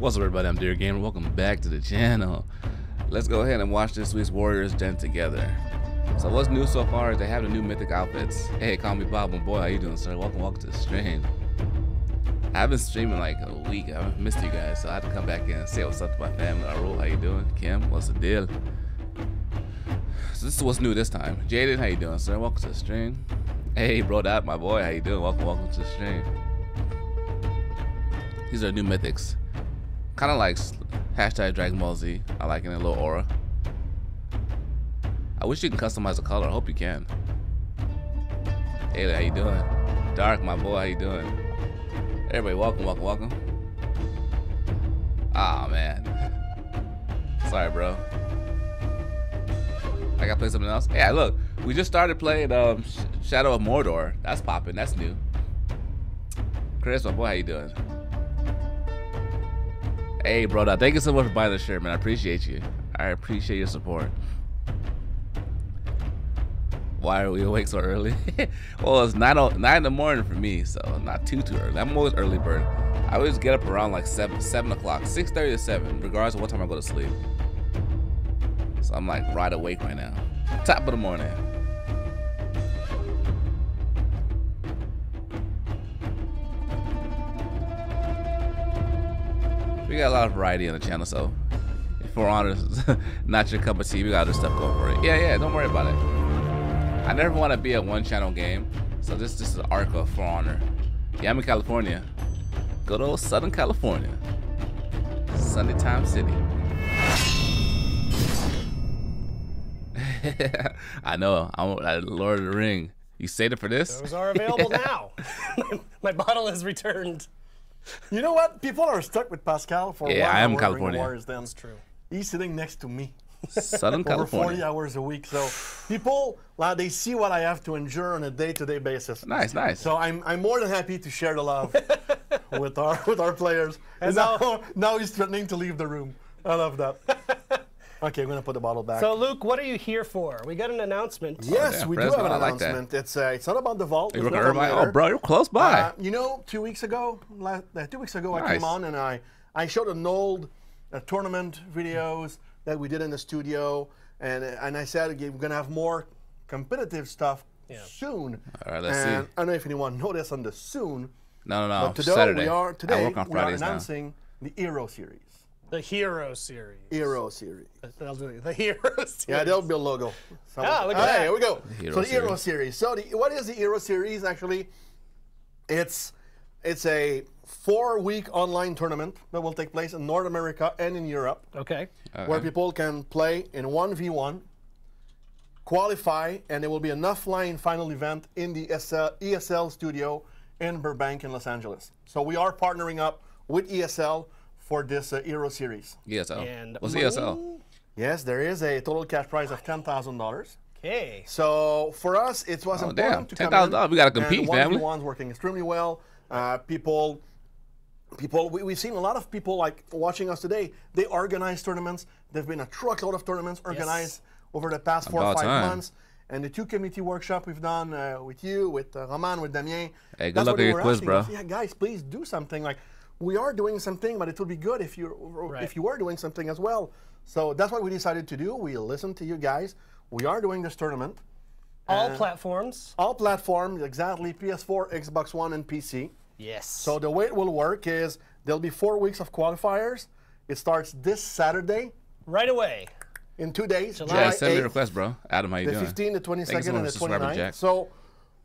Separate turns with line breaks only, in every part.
What's up, everybody? I'm Dear Gamer. Welcome back to the channel. Let's go ahead and watch this week's Warriors Gen together. So what's new so far is they have the new mythic outfits. Hey, call me Bob, my boy. How you doing, sir? Welcome to the stream. I haven't streamed in like a week. I missed you guys, so I had to come back in and say what's up to my family. Arul, how you doing? Kim, what's the deal? So this is what's new this time. Jaden, how you doing, sir? Welcome to the stream. Hey, bro, that my boy. How you doing? Welcome to the stream. These are new mythics. Kind of like hashtag Dragon Ball Z. I like it in a little aura. I wish you can customize the color. I hope you can. Hey, how you doing? Dark, my boy, how you doing? Everybody, welcome. Ah, man. Sorry, bro. I gotta play something else. Yeah, look, we just started playing Shadow of Mordor. That's popping. That's new. Chris, my boy, how you doing? Hey, brother, thank you so much for buying the shirt, man. I appreciate you. I appreciate your support. Why are we awake so early? Well, it's 9 in the morning for me, so not too early. I'm always early bird. I always get up around like 7 o'clock, 6:30 to 7, regardless of what time I go to sleep. So I'm like right awake right now. Top of the morning. We got a lot of variety on the channel, so if For Honor is not your cup of tea, we got other stuff going for it. Yeah, don't worry about it. I never want to be a one-channel game, so this is the arc of For Honor. Yeah, I'm in California. Good old Southern California. Sunday Time City. I know, I'm at Lord of the Ring. You saved it for this?
Those are available now. My bottle is returned.
You know what? People are stuck with Pascal for 1 hour.
I am California.
Warriors, then. That's
true.
He's sitting next to me.
Southern California.
Over 40 hours a week. So people, they see what I have to endure on a day-to-day basis.
Nice.
So I'm more than happy to share the love with our players. And now he's threatening to leave the room. I love that. Okay, I'm gonna put the bottle back.
So Luke, what are you here for? We got an announcement.
Yes, we do have an announcement.
Like
it's not about the vault.
You're oh, bro, you're close by.
You know, 2 weeks ago, nice. I came on and I showed an old tournament videos that we did in the studio, and I said we're gonna have more competitive stuff soon.
All right, let's see.
I don't know if anyone noticed on the soon.
No.
But today
Saturday.
I work on
Fridays
announcing the Hero Series.
The Hero Series.
Hero Series.
The Hero Series.
Yeah, there'll be a logo.
Look at that.
Here we go.
The
Hero Series. So what is the Hero Series? Actually, it's a 4-week online tournament that will take place in North America and in Europe.
Okay.
Where people can play in 1v1, qualify, and there will be an offline final event in the ESL studio in Burbank in Los Angeles. So we are partnering up with ESL for this Hero Series.
ESL.
And
what's ESL?
Yes, there is a total cash prize of $10,000.
Okay.
So for us, it was important to come in.
$10,000. We got to compete, family.
1v1's working extremely well. We've seen a lot of people like watching us today. They organize tournaments. There've been a truckload of tournaments organized over the past 4 or 5 months. And the 2 community workshops we've done with you, with Roman, with Damien.
Hey, good luck with your quiz, bro.
Yeah, guys, please do something. Like, we are doing something, but it would be good if you were doing something as well. So that's what we decided to do. We listened to you guys. We are doing this tournament.
All platforms.
All platforms, exactly. PS4, Xbox One, and PC.
Yes.
So the way it will work is there'll be 4 weeks of qualifiers. It starts this Saturday.
Right away.
In 2 days.
Yeah, send me a request, bro. Adam, how you doing?
The 15th, the 22nd, and the 29th. So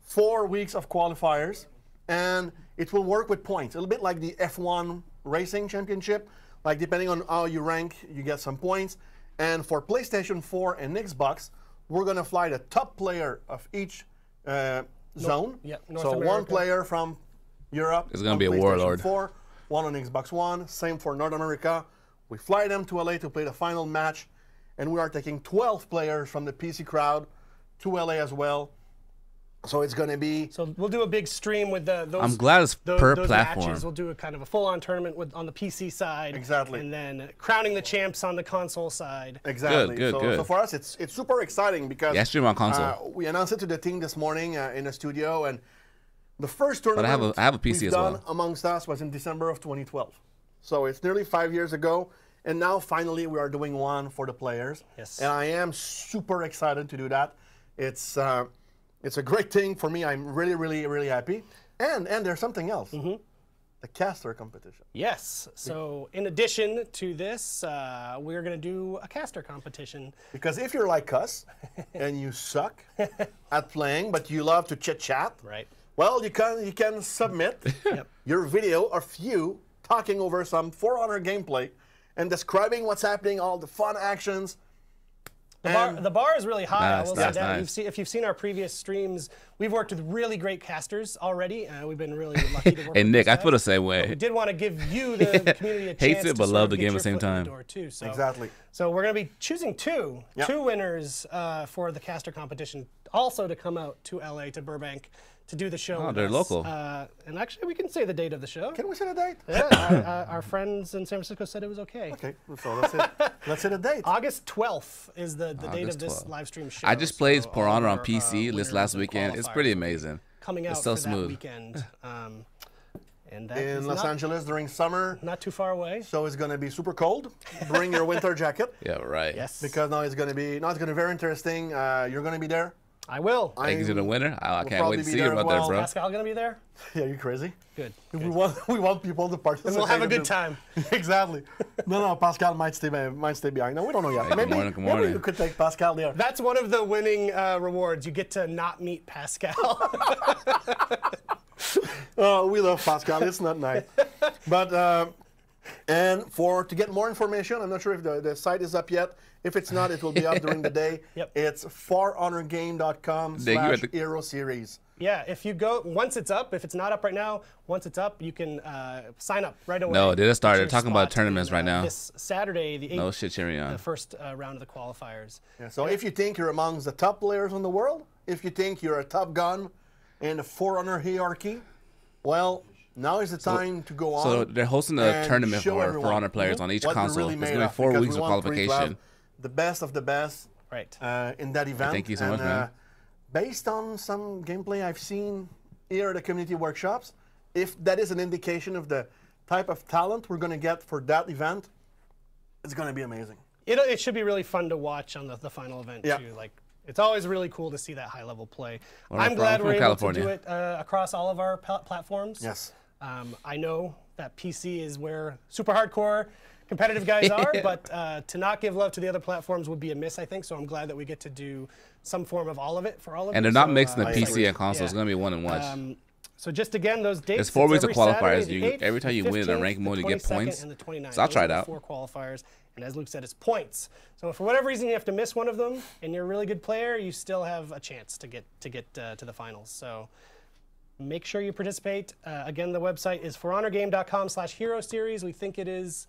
4 weeks of qualifiers. And it will work with points. A little bit like the F1 Racing Championship. Like, depending on how you rank, you get some points. And for PlayStation 4 and Xbox, we're going to fly the top player of each zone.
North
so
America.
1 player from Europe.
It's going to be a warlord.
4, 1 on Xbox One. Same for North America. We fly them to LA to play the final match. And we are taking 12 players from the PC crowd to LA as well. So it's going to be.
So we'll do a big stream with those.
I'm glad it's per platform.
Matches. We'll do a kind of a full-on tournament on the PC side.
Exactly.
And then crowning the champs on the console side.
Exactly.
Good.
So for us, it's super exciting because
stream on console.
We announced it to the team this morning in the studio, and the first tournament
I have a PC
we've
as
done
well.
amongst us was in December of 2012. So it's nearly 5 years ago, and now finally we are doing one for the players.
Yes.
And I am super excited to do that. It's a great thing for me. I'm really, really, really happy. And there's something else. The caster competition.
Yes. So in addition to this, we're going to do a caster competition.
Because if you're like us and you suck at playing, but you love to chit-chat,
right?
Well, you can submit your video of you talking over some For Honor gameplay and describing what's happening, all the fun actions.
The bar is really high.
Nice,
I will say that.
nice.
If you've seen our previous streams, we've worked with really great casters already. We've been really lucky to work
Hey,
with
Nick,
these
I
guys.
feel the same way.
We did want to give you, the community, a chance
Hates it,
to
but
sort
love
of
the
get
game at
your
the same
foot in
time.
door, too. So,
Exactly.
So we're going to be choosing two
Yep.
winners for the caster competition, also to come out to LA, to Burbank, to do the show.
Oh,
with
they're
us.
local.
And actually, we can say the date of the show.
Can we set a date?
Yeah, our friends in San Francisco said it was okay.
Okay, so let's set a date.
August 12th is the date of
August
this
12th.
live stream show.
I just played
so
For
all
Honor
of
on
our,
PC this
winners
last
and
weekend. It's
qualifiers
pretty
will be
amazing.
coming out
It's so
for that
smooth.
weekend. And that
In
is
Los
not,
Angeles during summer,
not too far away.
so it's going to be super cold. Bring your winter jacket.
Yeah, right.
Yes.
Because now it's going to be very interesting. You're going to be there.
I will.
Thank you to the winner. I can't
probably
wait to
be
see you
there
about
as
there,
well.
bro.
Pascal going to be there?
Yeah, you crazy?
Good.
We want people to participate.
And we'll have a
in
good
this.
time.
Exactly. No, Pascal might stay behind. No, we don't know yet.
Hey, good morning, good morning.
Maybe you could take Pascal there.
That's one of the winning rewards. You get to not meet Pascal.
Oh, we love Pascal. It's not nice. But and to get more information, I'm not sure if the site is up yet. If it's not, it will be up during the day.
Yep.
It's forhonorgame.com/Hero Series.
Yeah, if you go, once it's up, if it's not up right now, once it's up, you can sign up right away.
No, they just started.
Get
They're
your
talking about
spot
tournaments
in,
right now.
This Saturday, the 8th,
No shit, cherry on.
the first round of the qualifiers.
Yeah, so if you think you're amongst the top players in the world, if you think you're a top gun in the For Honor hierarchy, well, now is the time to go on.
So they're hosting a
and
tournament
show
for
everyone
Honor players on each
what we're
console.
really
It's
made
going to be
of,
4
because
weeks
we
of
want really to have
qualification.
the best of the best
Right.
in that event.
Thank you so much, man.
Based on some gameplay I've seen here at the community workshops, if that is an indication of the type of talent we're going to get for that event, it's going to be amazing.
It should be really fun to watch on the final event,
Yeah.
too. Like, it's always really cool to see that high-level play.
Well,
I'm glad
from
we're able
California.
to do it across all of our platforms.
Yes.
I know that PC is where super hardcore competitive guys are, but to not give love to the other platforms would be a miss, I think. So I'm glad that we get to do some form of all of it for all of
And
you.
they're not
So,
mixing the
I
PC
agree.
and console. It's
Yeah.
going to be one and watch.
So just again, those dates.
There's 4
it's
weeks of
every Saturday,
qualifiers.
the
You-
8th,
every time you
the
win in a
15th,
ranked mode,
the
you get
22nd,
points.
And the 29th.
So I'll
Those
try
are
it
the
out.
4 qualifiers, and as Luke said, it's points. So if for whatever reason you have to miss one of them, and you're a really good player, you still have a chance to get to the finals. So make sure you participate. Again, the website is forhonorgame.com/Hero Series. We think it is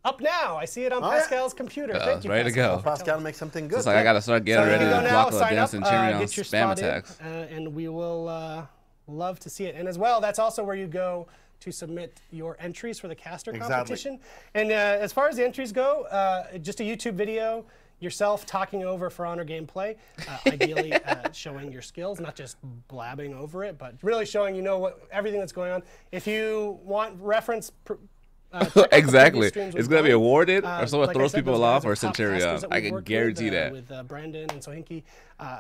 up now. I see it on
yeah.
Pascal's computer. Thank you,
ready to
Pascal.
go.
Pascal makes something good.
It's like I got to start getting
So
ready
you
to
can go now,
block the
sign
damn
up,
Centurion
get your
spam
spot in,
attacks.
and we will love to see it. And as well, that's also where you go to submit your entries for the caster
Exactly.
competition. And as far as the entries go, just a YouTube video, yourself talking over For Honor gameplay, ideally showing your skills, not just blabbing over it, but really showing everything that's going on. If you want reference. Check out the
Exactly.
previous streams
It's
we've
going to be
done.
awarded or someone
Like I
throws
said,
people
those
off
guys are
or
top
Centurion.
casters that
I
we've
can
worked
guarantee
with,
that.
With Brandon and Sohinki.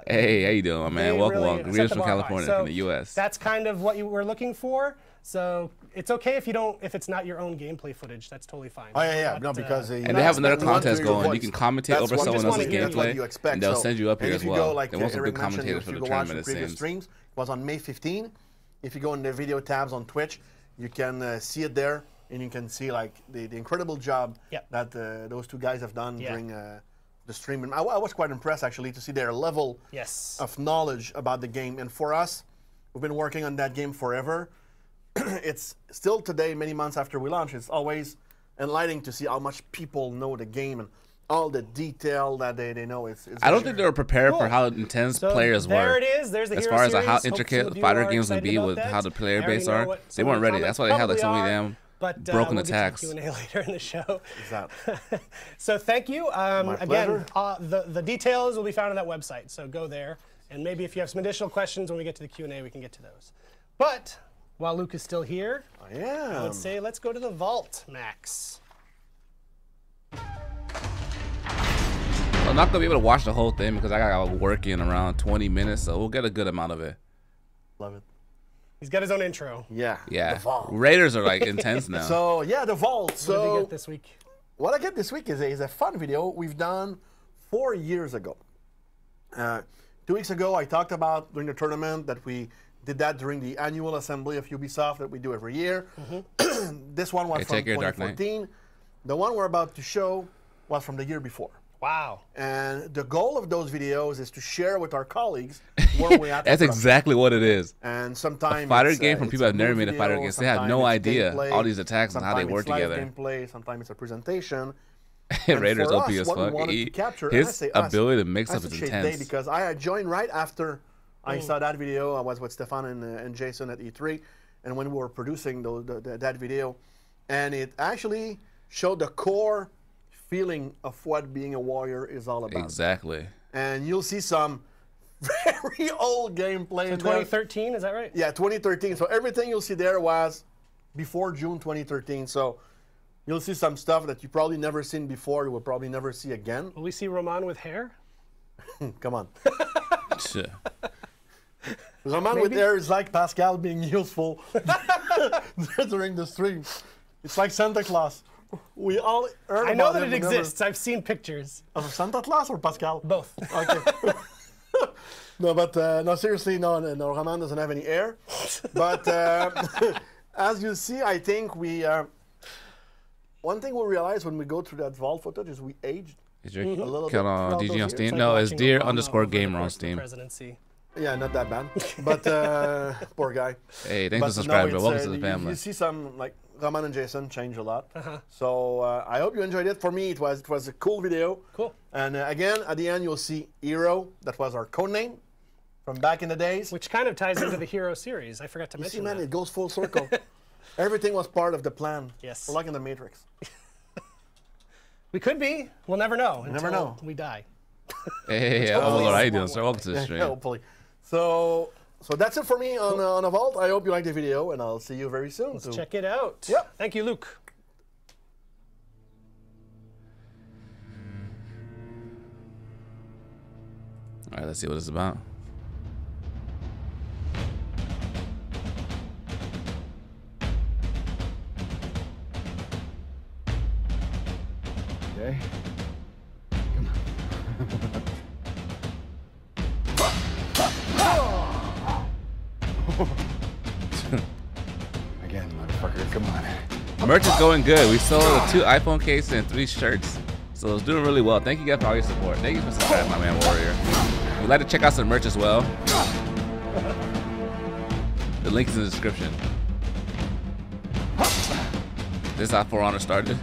Hey, how you doing, man?
They
Welcome,
really
welcome.
set
Greetings
the
from
bar high.
California,
So
from the U.S.
That's kind of what you were looking for. So it's okay if it's not your own gameplay footage. That's totally fine.
Oh, yeah.
Not,
No, because
And they have another contest going. You can commentate over
what
someone
you
else's
want to hear, that's what
gameplay,
you expect.
and they'll
So-
send you up
and
here
if
as
you
well.
go, like
They want some
Eric
good
mentioned,
commentators
if
for
you
the
go watch
tournament,
the
it
previous
seems.
streams, it was on May 15. If you go in the video tabs on Twitch, you can see it there, and you can see like the incredible job
Yep.
that those two guys have done
Yeah.
during the stream. And I was quite impressed actually to see their level
Yes.
of knowledge about the game. And for us, we've been working on that game forever. It's still today, many months after we launch, it's always enlightening to see how much people know the game and all the detail that they know. It's
I don't think they were prepared for
Cool.
how intense
So
players
there
were.
it is. There's the
As
Hero
far as
Series.
how
Hope some
intricate
of you
fighter
are
games would
excited
be
about
with
that.
how the player
I already
base
know
are,
what
they
some
weren't
of the
ready. That's why they had like so
comments
many
probably
damn
But
broken
we'll
attacks.
Get to the Q&A later in the show.
Exactly.
So thank you. Again,
pleasure.
the details will be found on that website. So go there, and maybe if you have some additional questions when we get to the Q&A, we can get to those. But While Luke is still here,
I am.
I would say let's go to the vault, Max.
I'm not gonna be able to watch the whole thing because I got work in around 20 minutes, so we'll get a good amount of it.
Love it.
He's got his own intro.
Yeah.
Yeah.
The vault.
Raiders are like intense now.
So yeah, the vault.
What did you get this week?
What I get this week is a fun video we've done 4 years ago. 2 weeks ago, I talked about during the tournament that we did that during the annual assembly of Ubisoft that we do every year. This one was from 2014. The one we're about to show was from the year before.
Wow.
And the goal of those videos is to share with our colleagues where we're at.
That's exactly what it is.
And sometimes
a fighter game from people that have never made a fighter game. They have no idea all these attacks and how they work together.
Gameplay, sometimes it's a presentation.
Raiders OP as fuck. His ability to mix up is intense.
Because I joined right after I saw that video. I was with Stefan and Jason at E3, and when we were producing that video, and it actually showed the core feeling of what being a warrior is all about.
Exactly.
And you'll see some very old gameplay.
So 2013, is that right?
Yeah, 2013. So everything you'll see there was before June 2013. So you'll see some stuff that you probably never seen before. You will probably never see again.
Will we see Roman with hair?
Come on.
Sure.
Roman with hair is like Pascal being useful during the stream. It's like Santa Claus. We all heard
I know that it exists. I've seen pictures.
Of Santa Claus or Pascal?
Both.
Okay. No, but no, seriously, no, Roman doesn't have any hair. But as you see, I think we... one thing we realize when we go through that vault footage is we aged
Is your
a little bit.
DG on Steam?
It's like
No, it's
watching
Deer_Gamer on Steam.
Presidency.
Yeah, not that bad. But poor guy.
Hey, thanks for subscribing.
No,
Welcome to the family.
You see some, like, Roman and Jason change a lot. So I hope you enjoyed it. For me, it was a cool video.
Cool.
And again, at the end, you'll see Hero. That was our code name from back in the days.
Which kind of ties into the Hero series. I forgot to mention
man,
that.
it goes full circle. Everything was part of the plan.
Yes.
We're like in the Matrix.
We could be. We'll never know until
never know.
we die.
Hey, how are you doing, sir? Welcome to the stream.
Hopefully. So that's it for me on a vault. I hope you liked the video, and I'll see you very soon.
Let's check it out.
Yep.
Thank you, Luke.
All right, let's see what it's about.
Okay. Come on. Again, motherfucker, come on.
Merch is going good. We sold 2 iPhone cases and 3 shirts. So it's doing really well. Thank you guys for all your support. Thank you for subscribing, my man Warrior. If you'd like to check out some merch as well, the link is in the description. This is how For Honor started.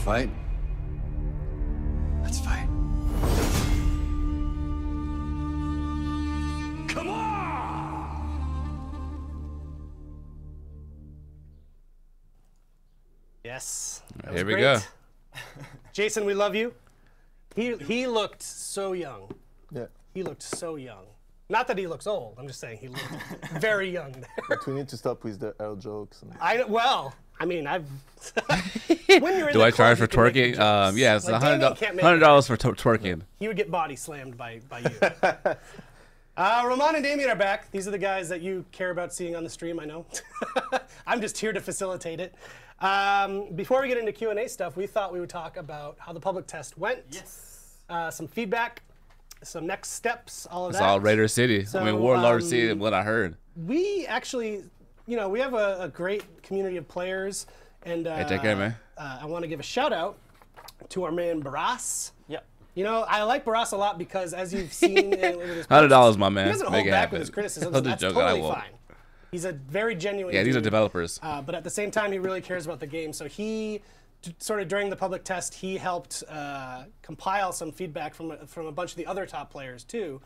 Fight? Let's fight.
Come on! Yes.
Here we go.
Jason, we love you. He looked so young.
Yeah.
He looked so young. Not that he looks old. I'm just saying he looked very young there.
But we need to stop with the L jokes. And
I mean, I've. When you're in
Do
the
I charge for
club, you can make
twerking?
jokes.
Yeah, it's
Like, Damien can't make
$100 for twerking.
He would get body slammed by you. Roman and Damien are back. These are the guys that you care about seeing on the stream, I know. I'm just here to facilitate it. Before we get into Q&A stuff, we thought we would talk about how the public test went. Yes. Some feedback, some next steps, all of that.
It's all Raider City.
So,
I mean, Warlord City, what I heard.
We actually, we have a great community of players. And
Hey, take care, man.
I want to give a shout out to our man Barras.
Yep.
I like Barras a lot because, as you've seen,
$100, my man.
he doesn't
Make
hold
it
back
happen.
with his criticisms.
I'll
And
just
that's
joke, I
totally
won't.
fine. He's a very genuine
Yeah, these are
dude,
developers.
but at the same time, he really cares about the game. So he, sort of during the public test, he helped compile some feedback from a bunch of the other top players too,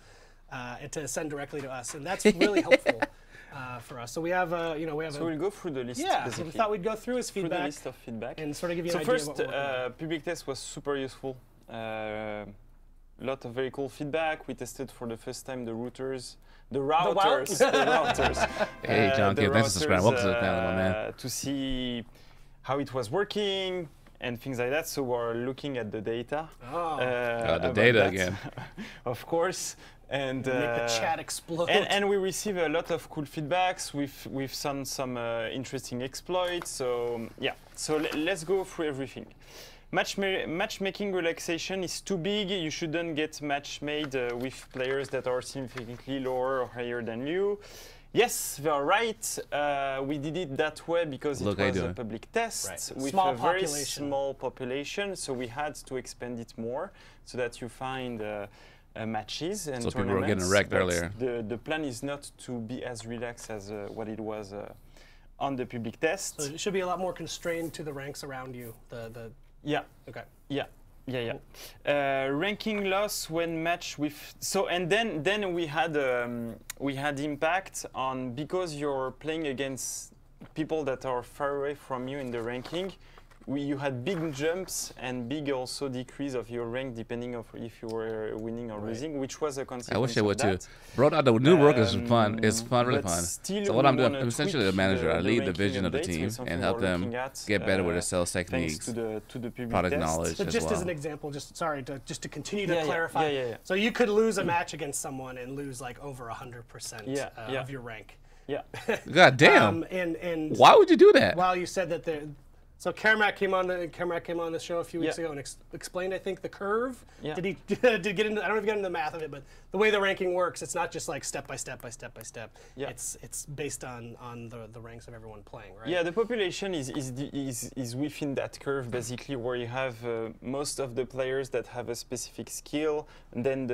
and to send directly to us, and that's really helpful for us. So we have,
So we'll go through the list.
Yeah,
basically.
so we thought we'd go through his feedback.
Through the list of feedback.
And sort of give you
so
an idea
first,
of what we're working on.
public test was super useful. Lot of very cool feedback. We tested for the first time the routers. The routers.
Hey, John, thanks for subscribing. Welcome to the channel, my man.
To see how it was working and things like that. So we're looking at the data.
The data again.
Of course. And
make the chat explode.
And we receive a lot of cool feedbacks. We've done some interesting exploits. So yeah. So let's go through everything. Matchmaking relaxation is too big. You shouldn't get match made with players that are significantly lower or higher than you. Yes, they are right. We did it that way because it was a public test with a very small population. So we had to expand it more so that you find matches and
so
tournaments.
People were getting wrecked earlier.
The plan is not to be as relaxed as what it was on the public test.
So it should be a lot more constrained to the ranks around you.
Yeah.
Okay.
Yeah. Ranking loss when match with and then we had impact on because you're playing against people that are far away from you in the ranking. You had big jumps and big also decrease of your rank depending of if you were winning or losing, which was a consequence.
I wish I would
too.
Bro, the new work is fun. It's fun, really fun.
So
what I'm doing, I'm essentially the manager. I lead the vision of the team and help them get better with their sales techniques,
to the
product knowledge
so
as
just
well.
as an example, just to continue to clarify. So you could lose a match against someone and lose like over 100% of your rank.
Yeah.
God damn.
And
why would you do that?
Well, you said that so Carmack came on the show a few weeks ago and explained, I think, the curve.
Yeah.
Did he get into? I don't know if he got into the math of it, but the way the ranking works, it's not just like step by step by step by step.
Yeah.
It's based on the ranks of everyone playing, right?
Yeah, the population is within that curve basically, where you have most of the players that have a specific skill, and then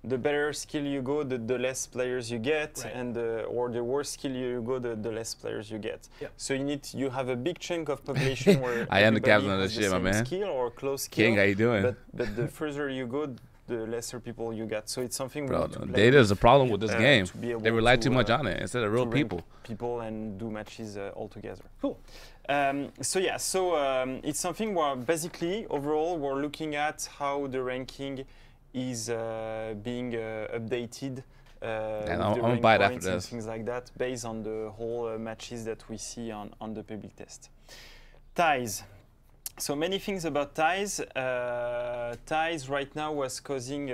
the better skill you go, the less players you get, and or the worse skill you go, the less players you get.
Yep.
So you have a big chunk of population where
I am the captain of
has
this shit, my man.
Skill or close skill.
King, how you doing?
But the further you go, the lesser people you get. So it's something.
Bro, data is a problem with this game. They rely too much on it instead of real people.
People and do matches all together.
Cool.
It's something where basically overall we're looking at how the ranking is being updated
and I'm gonna buy it after this.
Things like that based on the whole matches that we see on the public test. Ties. So many things about ties. Ties right now was causing,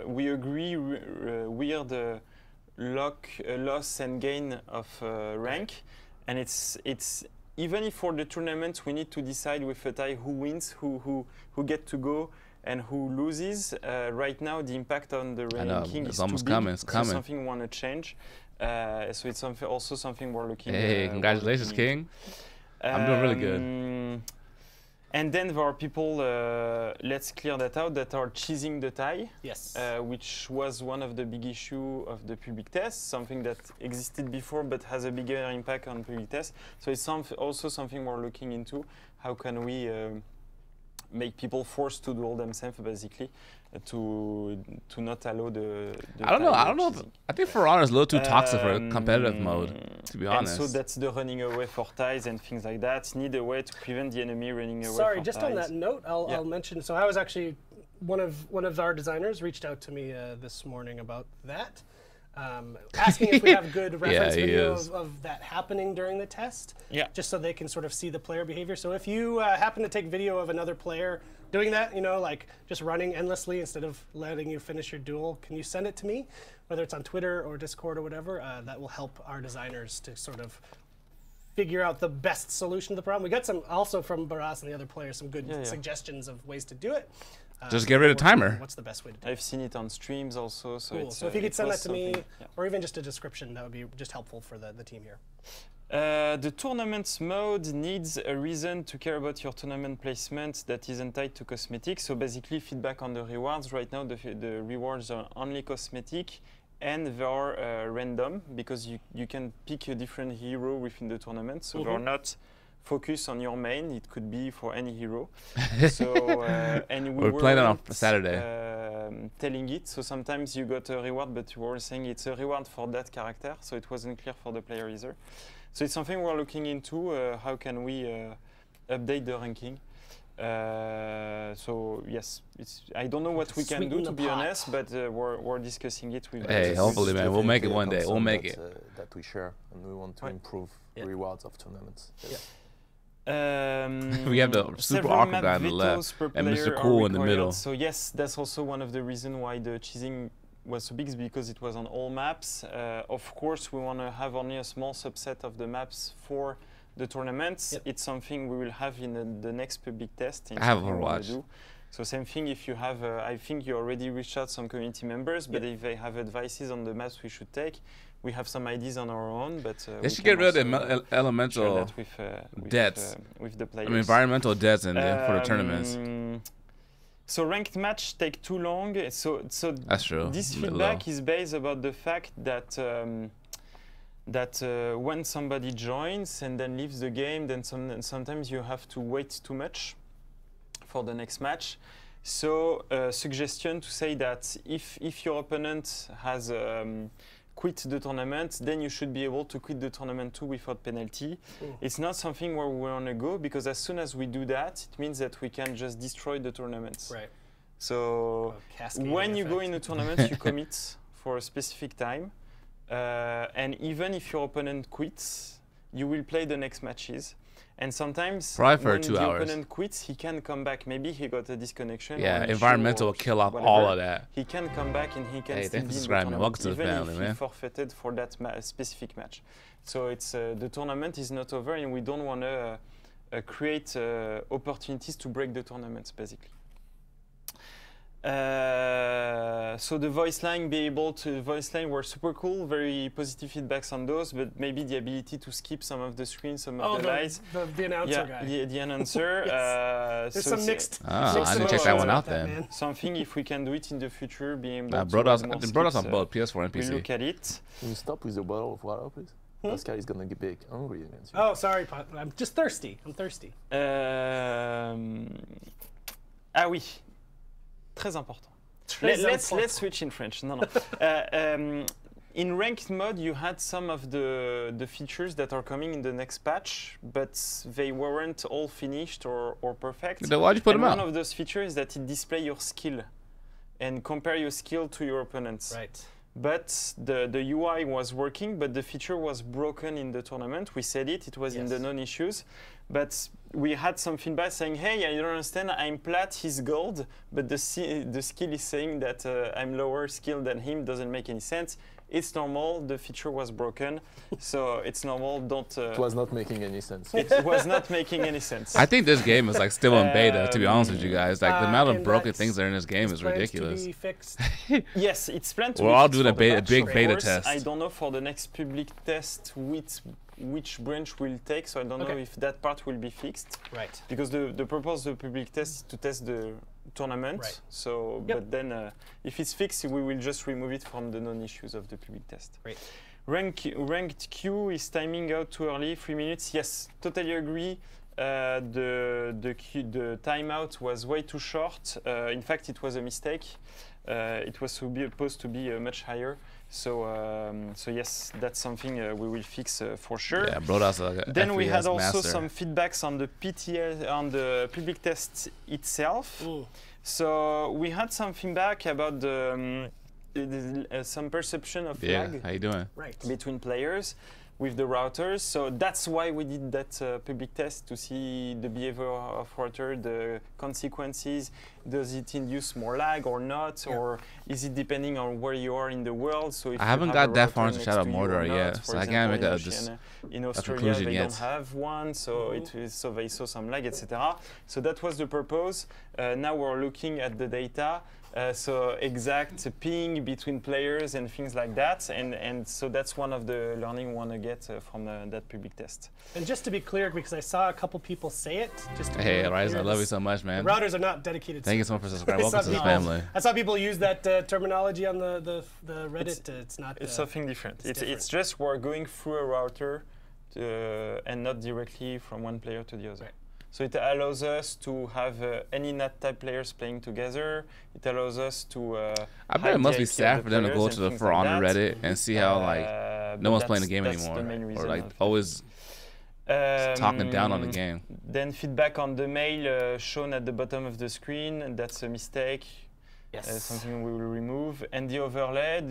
we agree, weird loss and gain of rank, and it's even if for the tournament we need to decide with a tie who wins, who get to go, and who loses. Right now, the impact on the ranking is
almost
too big.
coming. It's coming.
So something we want to change. So it's also something we're looking.
Hey, congratulations, King! I'm doing really good.
And then there are people. Let's clear that out. That are cheesing the tie.
Yes.
Which was one of the big issue of the public test. Something that existed before, but has a bigger impact on public test. So it's also something we're looking into. How can we make people forced to do all themselves, basically, to not allow the
I don't know. I think For Honor is a little too toxic for competitive mode, to be honest.
And so that's the running away for ties and things like that. Need a way to prevent the enemy running away.
Sorry,
for
just
ties.
on that note, I'll mention. So I was actually one of our designers reached out to me this morning about that. Asking if we have good reference video of that happening during the test, just so they can sort of see the player behavior. So if you happen to take video of another player doing that, like just running endlessly instead of letting you finish your duel, can you send it to me, whether it's on Twitter or Discord or whatever? That will help our designers to sort of figure out the best solution to the problem. We got some also from Baras and the other players, some good suggestions of ways to do it.
Just get rid of timer.
What's the best way to do it?
I've seen it on streams also. So
cool. So if you could send that to me, or even just a description, that would be just helpful for the team here.
The tournament mode needs a reason to care about your tournament placement that isn't tied to cosmetics. So basically feedback on the rewards. Right now the rewards are only cosmetic and they are random because you can pick a different hero within the tournament. So they're not focused on your main. It could be for any hero. So and
we're playing it on Saturday.
Telling it. So sometimes you got a reward, but you were saying it's a reward for that character. So it wasn't clear for the player either. So it's something we're looking into. How can we update the ranking? So yes, I don't know what we can do, to be honest, but we're discussing it with.
Hey, hopefully, man, we'll make it one day. We'll make it.
That we share, and we want to improve rewards of tournaments. Yeah.
We have the super awkward guy on the left and Mr. Cool in the middle.
So yes, that's also one of the reasons why the cheesing was so big, is because it was on all maps. Of course, we want to have only a small subset of the maps for the tournaments. It's something we will have in the next public test.
I have Overwatch.
So same thing, if you have, I think you already reached out some community members, but if they have advices on the maps we should take, we have some ideas on our own, but
they should get rid of the elemental debts
with the players.
I mean, environmental debts for the tournaments.
So ranked match take too long. So
that's true.
This feedback is based about the fact that when somebody joins and then leaves the game, then sometimes you have to wait too much for the next match. So suggestion to say that if your opponent has quit the tournament, then you should be able to quit the tournament too without penalty. It's not something where we want to go, because as soon as we do that, it means that we can just destroy the tournaments.
Right.
So when you go in a tournament, you commit for a specific time. And even if your opponent quits, you will play the next matches. And sometimes when the opponent quits, he can come back. Maybe he got a disconnection.
Yeah, environmental will kill off all of that.
He can come back and he can still be in the tournament, even if he forfeited for that specific match. So it's the tournament is not over, and we don't want to create opportunities to break the tournaments, basically. So the voice line were super cool, very positive feedbacks on those, but maybe the ability to skip some of the screens, some of the lights.
The announcer guy.
The announcer.
There's some mixed.
I didn't check that one out then.
Something, if we can do it in the future, being able to
brought us on both PS4 and PC.
We look at it.
Can you stop with the bottle of water, please? Pascal is gonna get hungry against you.
Oh, sorry, I'm just thirsty. I'm thirsty.
Ah oui. Très important. Let's switch in French. No. In ranked mode, you had some of the features that are coming in the next patch, but they weren't all finished or perfect.
Then why'd you put them out?
One of those features is that it displays your skill and compare your skill to your opponents.
Right.
But the UI was working, but the feature was broken in the tournament. We said it was in the known issues. But we had some feedback saying, hey, I don't understand, I'm plat, he's gold, but the skill is saying that I'm lower skill than him, doesn't make any sense. It's normal, the feature was broken, so it's normal, don't...
It was not making any sense.
It was not making any sense.
I think this game is like still in beta, to be honest with you guys. Like the amount of broken things that are in this game is ridiculous.
To be fixed.
Yes, it's planned to
We're
be
all
fixed
doing a big beta
course.
test.
I don't know for the next public test which branch will take, so I don't know if that part will be fixed.
Right.
Because the purpose of the public test is to test the tournament. Right. So, but then if it's fixed, we will just remove it from the non-issues of the public test.
Right.
Ranked queue is timing out too early, 3 minutes. Yes, totally agree. The timeout was way too short. In fact, it was a mistake. It was supposed to be much higher. So yes, that's something we will fix for sure.
Yeah, brought us a
Then
FPS
we had also
master.
some feedbacks on the PTL, on the public test itself. So we had some feedback about the some perception of lag
how you doing?
between players with the routers. So that's why we did that public test, to see the behavior of router, the consequences. Does it induce more lag or not? Or is it depending on where you are in the world? So if
I haven't got that far into Shadow Mordor yet, so I can't make
in Australia,
conclusion
they
yet.
don't have one, so so they saw some lag, etc. So that was the purpose. Now we're looking at the data. so exact ping between players and things like that. And so that's one of the learning we want to get from that public test.
And just to be clear, because I saw a couple people say it. Just to
Hey, Ryzen, I love you so much, man.
The routers are not dedicated.
Thank you so much for subscribing. Welcome to the family.
I saw people use that terminology on the Reddit. It's not.
It's something different. It's just we're going through a router and not directly from one player to the other. Right. So it allows us to have any NAT type players playing together. It allows us to.
I bet it must be sad for them to go to the For Honor Reddit and see how like no one's playing the game anymore, or like always talking down on the game.
Then feedback on the mail shown at the bottom of the screen, and that's a mistake. Yes. Something we will remove. And the overlay,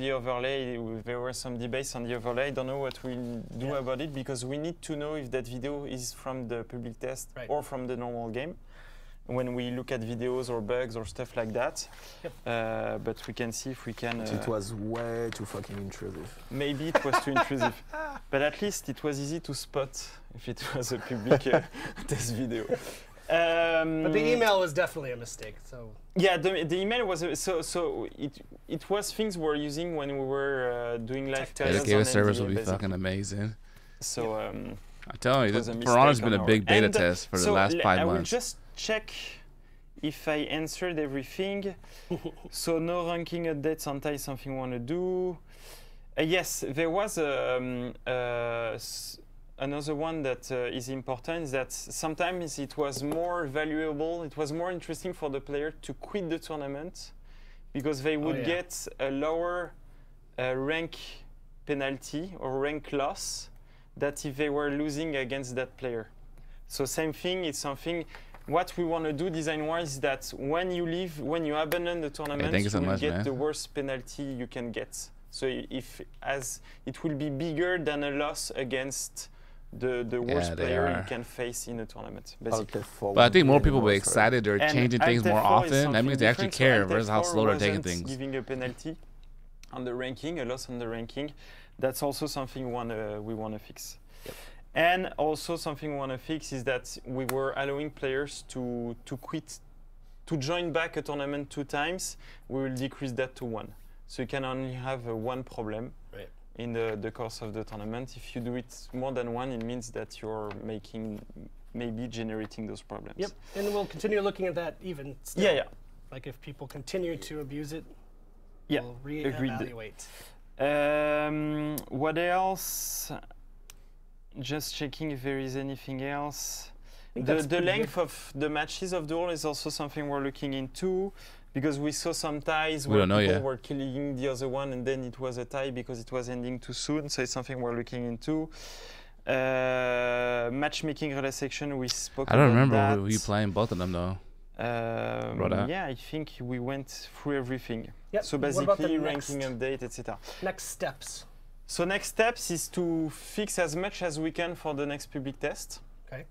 there were some debates on the overlay. I don't know what we'll do about it, because we need to know if that video is from the public test or from the normal game when we look at videos or bugs or stuff like that. Yep. But we can see if we can...
it was way too fucking intrusive.
Maybe it was too intrusive. But at least it was easy to spot if it was a public test video.
But the email was definitely a mistake. So
yeah, the email was so it was things we were using when we were doing live tests.
Dedicated servers will be fucking amazing.
So
I'm telling you, For Honor's been a big beta test for the last 5 months.
I will just check if I answered everything. So no ranking updates on Thai is something we want to do. Yes, there was another one that is important, is that sometimes it was more valuable, it was more interesting for the player to quit the tournament, because they would get a lower rank penalty or rank loss that if they were losing against that player. So same thing, it's something, what we want to do design-wise is that when you leave, when you abandon the tournament, you will get the worst penalty you can get. So it will be bigger than a loss against the worst player you can face in a tournament, basically.
But I think more people will be excited. They're changing things more often. That means they actually care versus how slow they're taking things.
Giving a penalty on the ranking, a loss on the ranking, that's also something we want to fix. Yep. And also something we want to fix is that we were allowing players to quit, to join back a tournament 2 times. We will decrease that to 1. So you can only have 1 problem. Right. In the course of the tournament. If you do it more than 1, it means that you're maybe generating those problems.
Yep, and we'll continue looking at that even still.
Yeah.
Like if people continue to abuse it, we'll
reevaluate. What else? Just checking if there is anything else. The length of the matches of Duel is also something we're looking into. Because we saw some ties where people were killing the other one, and then it was a tie because it was ending too soon. So it's something we're looking into. Matchmaking relay section, we spoke about that.
I don't remember you playing both of them though.
Yeah, I think we went through everything.
Yep.
So basically, ranking update, etc.
Next steps.
So next steps is to fix as much as we can for the next public test.
Okay.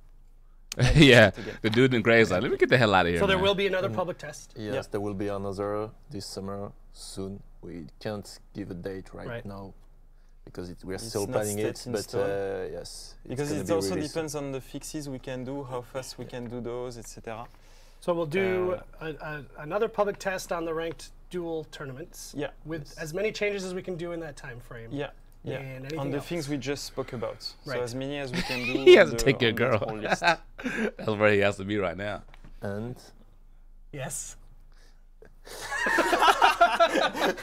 Yeah, the dude in gray is like, let me get the hell out of here.
So there will be another public test?
Yes, there will be another this summer soon. We can't give a date right now because we are still planning it, but yes.
Because it also depends on the fixes we can do, how fast we can do those, etc.
So we'll do another public test on the ranked duel tournaments with as many changes as we can do in that time frame.
Yeah.
And
on the things we just spoke about. So as many as we can do.
He has to take your girl. That's where he has to be right now.
And?
Yes.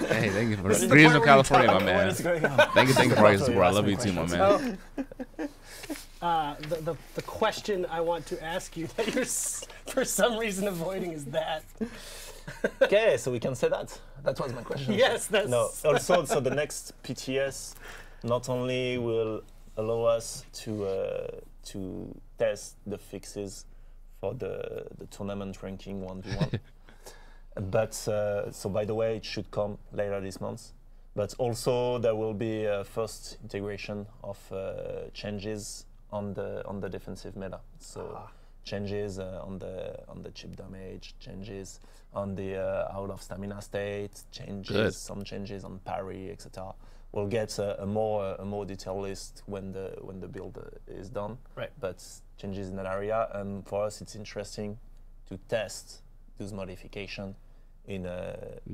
Hey, thank you for the dreams of California, my man. Thank you for your support. I love you too, my man.
The question I want to ask you that you're for some reason avoiding is that.
Okay, so we can say that. That was my question.
Yes, that's...
No, also, so the next PTS not only will allow us to test the fixes for the tournament ranking 1v1, but, so by the way, it should come later this month, but also there will be a first integration of changes on the defensive meta. So changes on the chip damage, changes on the out of stamina state, changes, some changes on parry, etc. We'll get a more detailed list when the build is done.
Right.
But changes in that area, and for us it's interesting to test those modifications in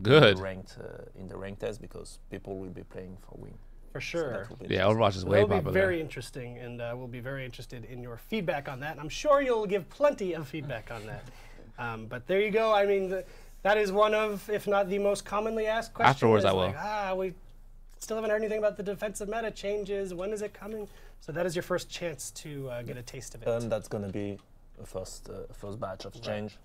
Good.
in the ranked test because people will be playing for win.
For sure.
So
Yeah, Overwatch is way
That'll
popular.
be very interesting, and we'll be very interested in your feedback on that. And I'm sure you'll give plenty of feedback on that. But there you go. I mean, that is one of, if not the most commonly asked questions.
Afterwards, I will.
Like, we still haven't heard anything about the defensive meta changes. When is it coming? So that is your first chance to get a taste of it.
And that's going to be a first batch of change,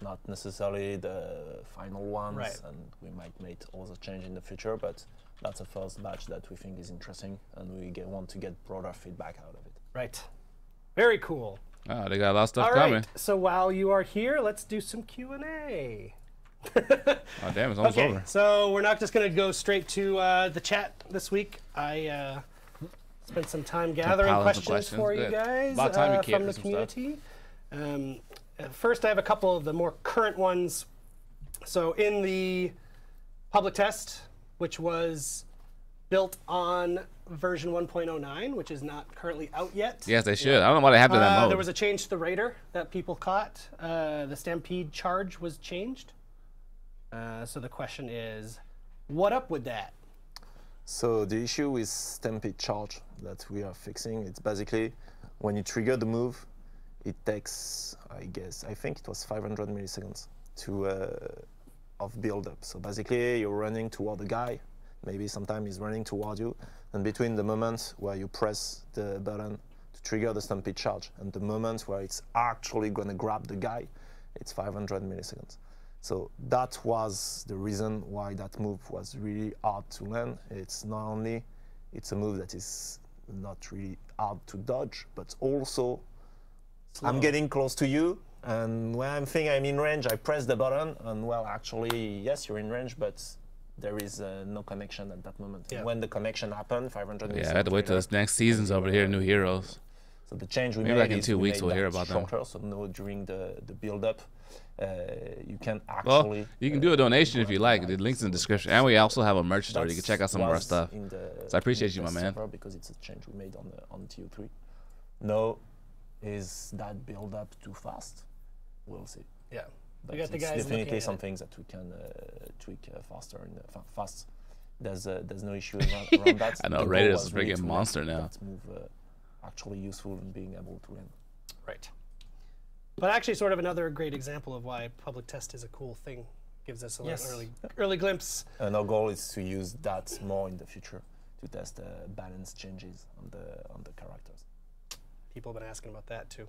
not necessarily the final ones.
Right.
And we might make other change in the future, but that's a first batch that we think is interesting, and we want to get broader feedback out of it.
Right. Very cool.
Oh, they got a lot of stuff
All
coming.
right. So while you are here, let's do some Q&A.
Oh, damn, it's almost over.
So we're not just going to go straight to the chat this week. I spent some time gathering questions for you guys
About time you cared
from
for
the
some
community. First, I have a couple of the more current ones. So in the public test, which was built on version 1.09, which is not currently out yet.
Yes, they should. I don't know why they have to that mode.
There was a change to the Raider that people caught. The Stampede charge was changed. So the question is, what up with that?
So the issue with Stampede charge that we are fixing, it's basically when you trigger the move, it takes, I think it was 500 milliseconds of build up. So basically you're running toward the guy, maybe sometimes he's running toward you, and between the moment where you press the button to trigger the Stampede charge and the moment where it's actually going to grab the guy, it's 500 milliseconds. So that was the reason why that move was really hard to land. It's not only, it's a move that is not really hard to dodge, but also I'm getting close to you, and when I think I'm in range, I press the button, and well, actually, yes, you're in range, but there is no connection at that moment.
Yeah.
When the connection happened, 500 milliseconds.
Yeah, I had to wait till this next season's over here, new heroes.
So the change we
Maybe
made
like in
is
2
we
weeks
made
we'll hear
that
about them.
shorter, so no, during the build-up, you can actually...
Well, you can do a donation if you like. The link's in the description. And we also have a merch store. You can check out some of our stuff. So I appreciate you, my man.
Because it's a change we made on TO3. No, is that build-up too fast? We'll see.
Yeah.
But
We got the
it's
guys
definitely
looking at
some
it.
things that we can tweak faster. Fast. There's no issue around that.
I know,
The goal
Raiders
was
is
really
freaking
to
monster
make
now.
that move actually useful in being able to win.
Right. But actually, sort of another great example of why public test is a cool thing. Gives us an early glimpse.
And our goal is to use that more in the future to test balance changes on the characters.
People have been asking about that too.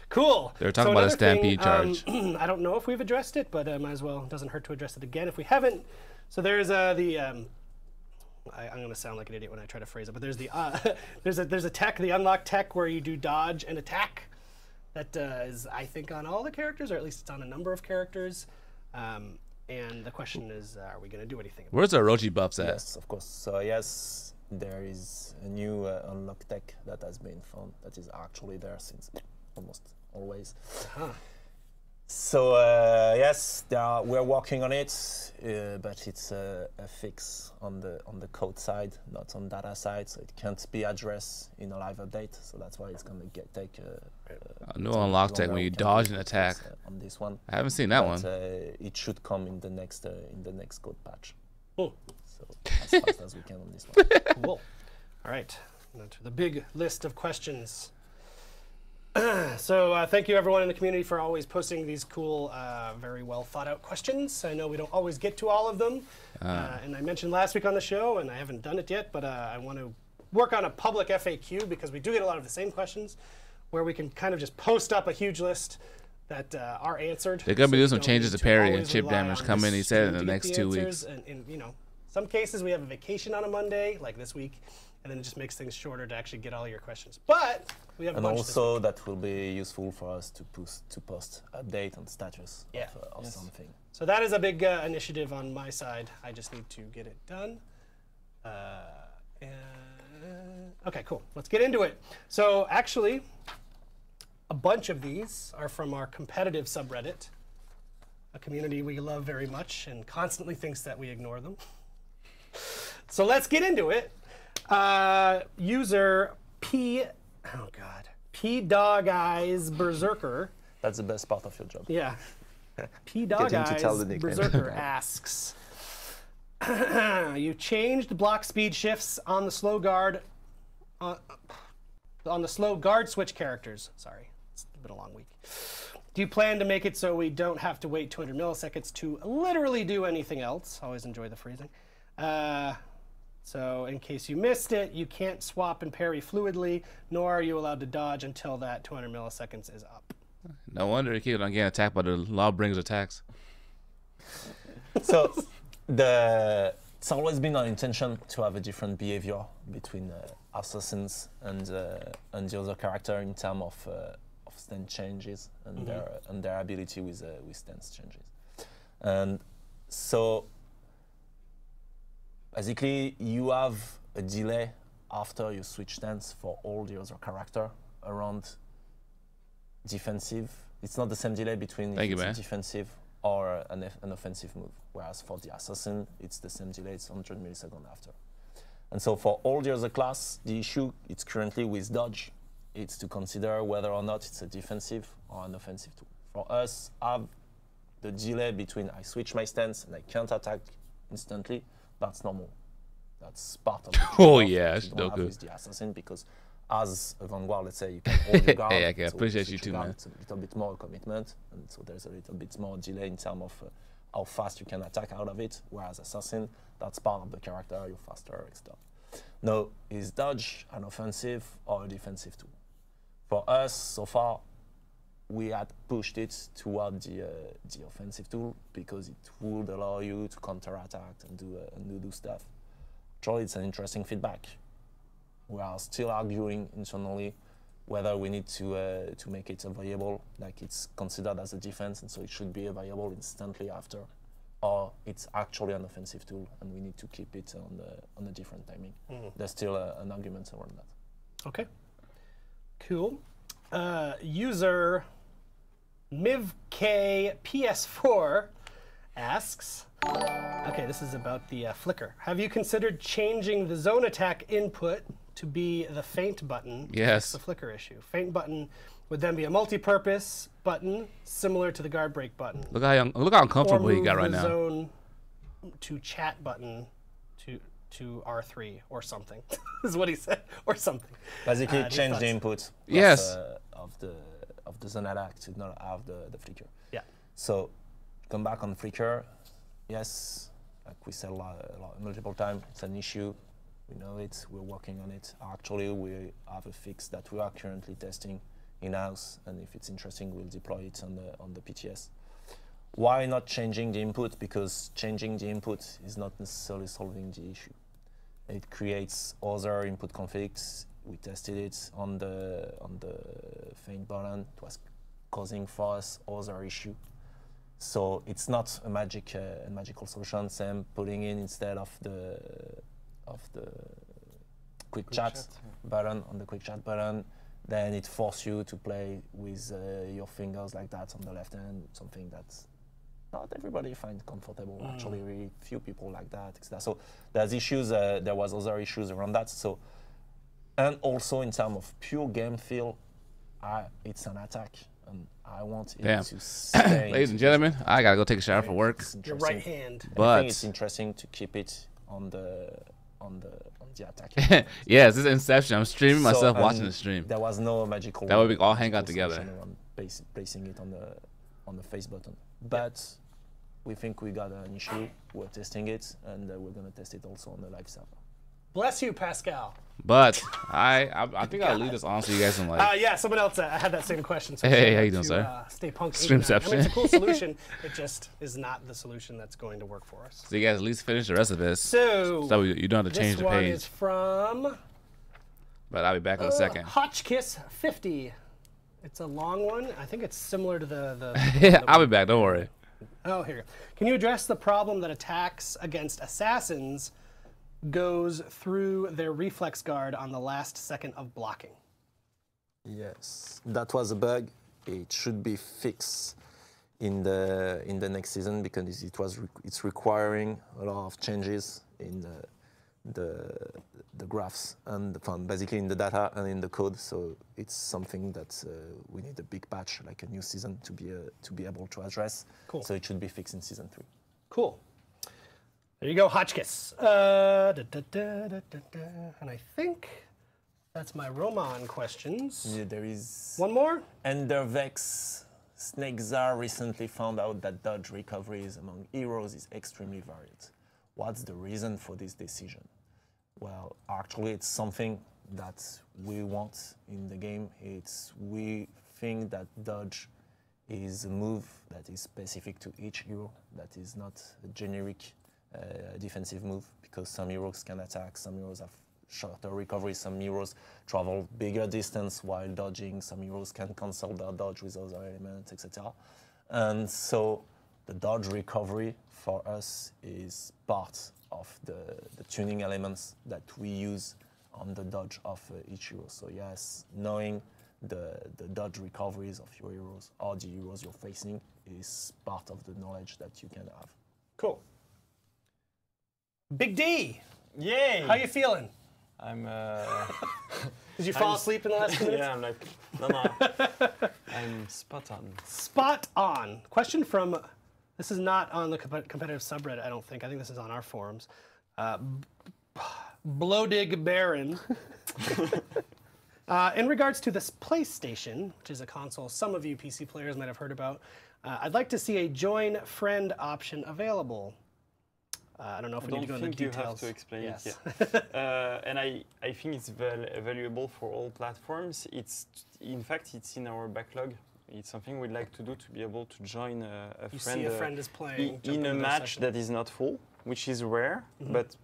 Cool.
They were talking about a Stampede charge.
I don't know if we've addressed it, but might as well. It doesn't hurt to address it again if we haven't. So there's I'm going to sound like an idiot when I try to phrase it, but there's the there's a tech, the unlock tech, where you do dodge and attack. That is, I think, on all the characters, or at least it's on a number of characters. And the question is, are we going to do anything about it?
Where's the Orochi buffs at?
Yes, of course. So yes, there is a new unlock tech that has been found that is actually there since almost always. So yes, we're working on it, but it's a fix on the code side, not on data side, so it can't be addressed in a live update. So that's why it's gonna take
A new unlock tech when you dodge and attack.
On this one,
I haven't seen that one.
It should come in the next code patch.
Cool.
So as fast as we can on this one.
Cool. All right. Now to the big list of questions. So thank you everyone in the community for always posting these cool, very well thought out questions. I know we don't always get to all of them. And I mentioned last week on the show, and I haven't done it yet, but I want to work on a public FAQ because we do get a lot of the same questions where we can kind of just post up a huge list that are answered.
They're going to be doing some changes to Parry and
always
chip
rely
damage
on
coming,
the
he said, in
stream
the
to get
next
the
2
answers.
weeks.
And you know, some cases we have a vacation on a Monday, like this week, and then it just makes things shorter to actually get all your questions. But we have a
And
bunch this
also
week.
that will be useful for us to post update and status of something.
So that is a big initiative on my side. I just need to get it done. Okay, cool. Let's get into it. So actually, a bunch of these are from our competitive subreddit, a community we love very much and constantly thinks that we ignore them. So let's get into it. User P Dog Eyes Berserker.
That's the best part of your job.
Yeah. P Dog
Getting to tell
Eyes
the nickname.
Berserker asks, you changed block speed shifts on the slow guard switch characters. Sorry, it's been a long week. Do you plan to make it so we don't have to wait 200 milliseconds to literally do anything else? Always enjoy the freezing. So in case you missed it, you can't swap and parry fluidly, nor are you allowed to dodge until that 200 milliseconds is up.
No wonder you keep on getting attacked by the law brings attacks.
So it's always been our intention to have a different behavior between assassins and the other character in terms of stance changes and their ability with stance changes. And so basically you have a delay after you switch stance for all the other character around defensive. It's not the same delay between if it's a defensive or an offensive move, whereas for the assassin it's the same delay, it's 100 milliseconds after. And so for all the other class, the issue it's currently with dodge. It's to consider whether or not it's a defensive or an offensive tool. For us, have the delay between I switch my stance and I can't attack instantly, that's normal. That's part of the
Sudoku
with the assassin, because as a vanguard, let's say you can hold your guard.
Hey, I can appreciate you too, man.
It's a little bit more commitment, and so there's a little bit more delay in terms of how fast you can attack out of it. Whereas assassin, that's part of the character, you're faster, etc. Now, is dodge an offensive or a defensive tool? For us, so far, we had pushed it toward the offensive tool because it would allow you to counterattack and do stuff. Actually, it's an interesting feedback. We are still arguing internally whether we need to make it available, like it's considered as a defense, and so it should be available instantly after, or it's actually an offensive tool, and we need to keep it on a different timing. There's still an argument around that.
Okay. Cool. User MivK PS4 asks, okay, this is about the flicker. Have you considered changing the zone attack input to be the feint button?
Yes.
The flicker issue. Feint button would then be a multi-purpose button similar to the guard break button.
Look how uncomfortable he got right now.
Zone to chat button to R3 or something, is what he said, or something.
Basically, change the input of the zone attack to not have the flicker. Yeah. So, come back on flicker. Yes, like we said multiple times, it's an issue. We know it. We're working on it. Actually, we have a fix that we are currently testing in-house, and if it's interesting, we'll deploy it on the PTS. Why not changing the input? Because changing the input is not necessarily solving the issue. It creates other input conflicts. We tested it on the feint button. It was causing for us other issue. So it's not a magical solution. Same putting in instead of the quick chat button on the quick chat button. Then it forces you to play with your fingers like that on the left hand. Something that's not everybody finds comfortable. Actually, really few people like that, etc. So there's issues. There was other issues around that. So, and also in terms of pure game feel, it's an attack, and I want it to stay.
Ladies and gentlemen, I gotta go take a shower for work.
Your right hand.
But
I think it's interesting to keep it on the attack.
Yes, this is Inception. I'm streaming myself watching the stream.
There was no magical.
That would be all hang out together.
Placing it on the face button, but we think we got an issue. We're testing it, and we're gonna test it also on the live server.
Bless you, Pascal.
But I think I'll leave this on so you guys can
yeah, someone else had that same question. So
hey, how you doing, sir?
Stay punk.
Streamception.
I mean, it's a cool solution. It just is not the solution that's going to work for us.
So you guys at least finish the rest of this.
So
you don't have to change the page.
This one is from.
But I'll be back in a second.
Hotchkiss50. It's a long one. I think it's similar to the
yeah, I'll be back. Don't worry.
Oh, here you go. Can you address the problem that attacks against assassins goes through their reflex guard on the last second of blocking?
Yes, that was a bug. It should be fixed in the next season because it's requiring a lot of changes in the
the graphs and basically in the data and in the code. So it's something that we need a big patch, like a new season, to be able to address.
Cool.
So it should be fixed in season 3.
Cool. There you go, Hotchkiss. And I think that's my Roman questions.
Yeah, there is
One more?
Endervex Snakezar recently found out that dodge recoveries among heroes is extremely varied. What's the reason for this decision? Well, actually, it's something that we want in the game. We think that dodge is a move that is specific to each hero, that is not a generic defensive move, because some heroes can attack, some heroes have shorter recovery, some heroes travel bigger distance while dodging, some heroes can cancel their dodge with other elements, etc. And so the dodge recovery for us is part of the tuning elements that we use on the dodge of each hero. So yes, knowing the dodge recoveries of your heroes or the heroes you're facing is part of the knowledge that you can have.
Cool. Big D,
Yay!
how you feeling?
I'm.
Did you fall asleep in the last 2 minutes?
Yeah, I'm like, no. I'm spot on.
Spot on. Question from, this is not on the competitive subreddit, I don't think. I think this is on our forums. Blowdig Baron. In regards to this PlayStation, which is a console some of you PC players might have heard about, I'd like to see a join friend option available. I don't know if we need to go into the details.
You have to explain
Yes.
it yet. And I think it's valuable for all platforms. In fact, it's in our backlog. It's something we'd like to do, to be able to join a
You
friend.
see a friend is playing.
In a match that is not full, which is rare, but